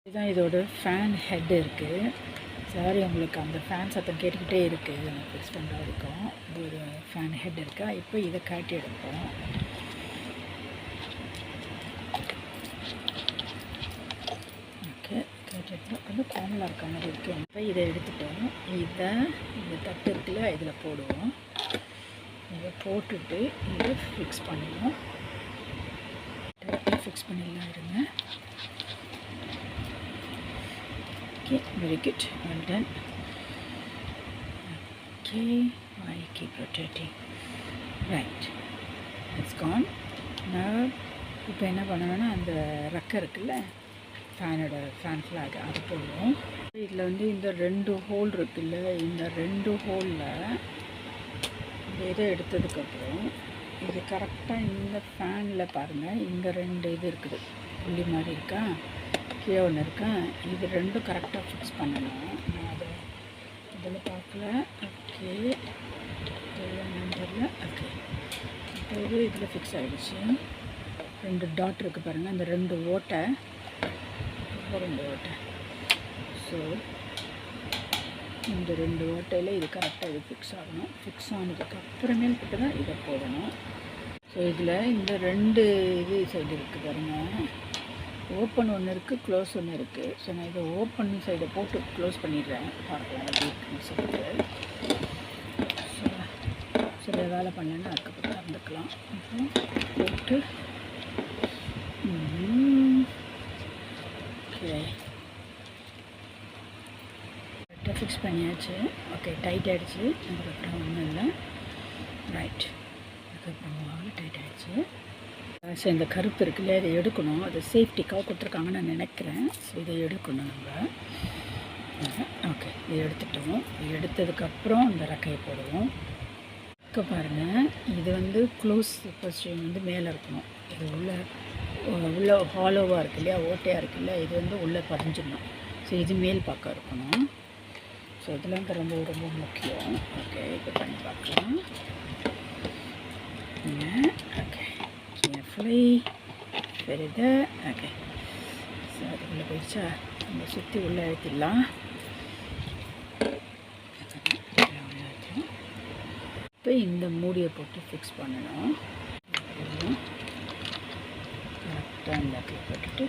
இதுதான் இதோட fan head இருக்குது. சாரி, உங்களுக்கு அந்த ஃபேன் சத்தம் கேட்டுக்கிட்டே இருக்குது. நம்ம ஃபிக்ஸ் பண்ணுற வரைக்கும் இது ஒரு ஃபேன் ஹெட் இருக்கா. இப்போ இதை காட்டி எடுப்போம். ஓகே, காட்டி எடுப்போம். கொஞ்சம் கோமலாக இருக்க மாதிரி இருக்குது. இப்போ இதை எடுத்துட்டோம். இதை இந்த தட்டு இருக்குல்ல, இதில் போடுவோம். இதை போட்டுட்டு இதை ஃபிக்ஸ் பண்ணுவோம். ஃபிக்ஸ் பண்ணிடலாம் இருங்க. Okay, very good, well done. Okay, I keep rotating. Right, it's gone. Now இப்போ என்ன பண்ணணும்னா அந்த ரெக்கை இருக்குல்ல, ஃபேன் ஃப்ளாக் அது போடுவோம். இதில் வந்து இந்த 2 ஹோல் இருக்குல்ல, இந்த 2 ஹோலில் இந்த இதை எடுத்ததுக்கப்புறம் இது கரெக்டாக இந்த ஃபேனில் பாருங்கள், இங்கே 2 இது இருக்குது, புள்ளி மாதிரி இருக்கா, கீழே ஒன்று இருக்கா. இது 2 கரெக்டாக ஃபிக்ஸ் பண்ணணும். நான் அதை இதில் பார்க்கல. ஓகே, நம்பரில் ஓகே, இப்போ இது இதில் ஃபிக்ஸ் ஆகிடுச்சு. 2 டாட் இருக்குது பாருங்கள், அந்த 2 ஓட்டை, 2 ஓட்டை. ஸோ இந்த 2 ஓட்டையில் இது கரெக்டாக இது ஃபிக்ஸ் ஆகணும். ஃபிக்ஸ் ஆனதுக்கு அப்புறமேல்கிட்ட தான் இதை போடணும். ஸோ இதில் இந்த 2 இது சைடு இருக்குது பாருங்கள், ஓப்பன் ஒன்று இருக்குது, க்ளோஸ் ஒன்று இருக்குது. ஸோ நான் இதை ஓப்பன் சைடை போட்டு க்ளோஸ் பண்ணிடுறேன். பார்க்கலாம் எப்படி இருக்குன்னு சொல்லிட்டு. ஸோ சில வேலை பண்ணேன்னா அதுக்கப்புறம் திறந்துக்கலாம். அப்புறம் போட்டு ஓகே கரெக்டாக ஃபிக்ஸ் பண்ணியாச்சு. ஓகே, டைட் ஆகிடுச்சு. அதுக்கப்புறம் ஒன்றும் இல்லை. ரைட், அதுக்கப்புறம் டைட் ஆகிடுச்சு. ஸோ இந்த கருப்பு இருக்குல்ல, இதை எடுக்கணும். அது சேஃப்டிக்காக கொடுத்துருக்காங்கன்னு நான் நினைக்கிறேன். ஸோ இதை எடுக்கணும் நம்ம. ஓகே, இதை எடுத்துட்டோம். எடுத்ததுக்கப்புறம் இந்த ரெக்கையை போடுவோம். இப்போ பாருங்கள், இது வந்து க்ளோஸ் பொசிஷன் வந்து மேலே இருக்கணும். இது உள்ள ஹாலோவாக இருக்கு இல்லையா, ஓட்டையாக இருக்கு இல்லையா, இது வந்து உள்ளே பதிஞ்சிடணும். ஸோ இது மேல் பக்கம் இருக்கணும். ஸோ இதெல்லாம் ரொம்ப ரொம்ப முக்கியம். ஓகே, இப்போ பண்ணி பார்க்கலாம். ஓகே, கேர்ஃபுல்லி பெரிது. ஓகே, ஸோ அதுக்குள்ளே போயிடுச்சா, நம்ம சுற்றி உள்ளே அழுத்திடலாம். இப்போ இந்த மூடியை போட்டு ஃபிக்ஸ் பண்ணணும். கரெக்டாக இந்த இடத்துல போட்டுட்டு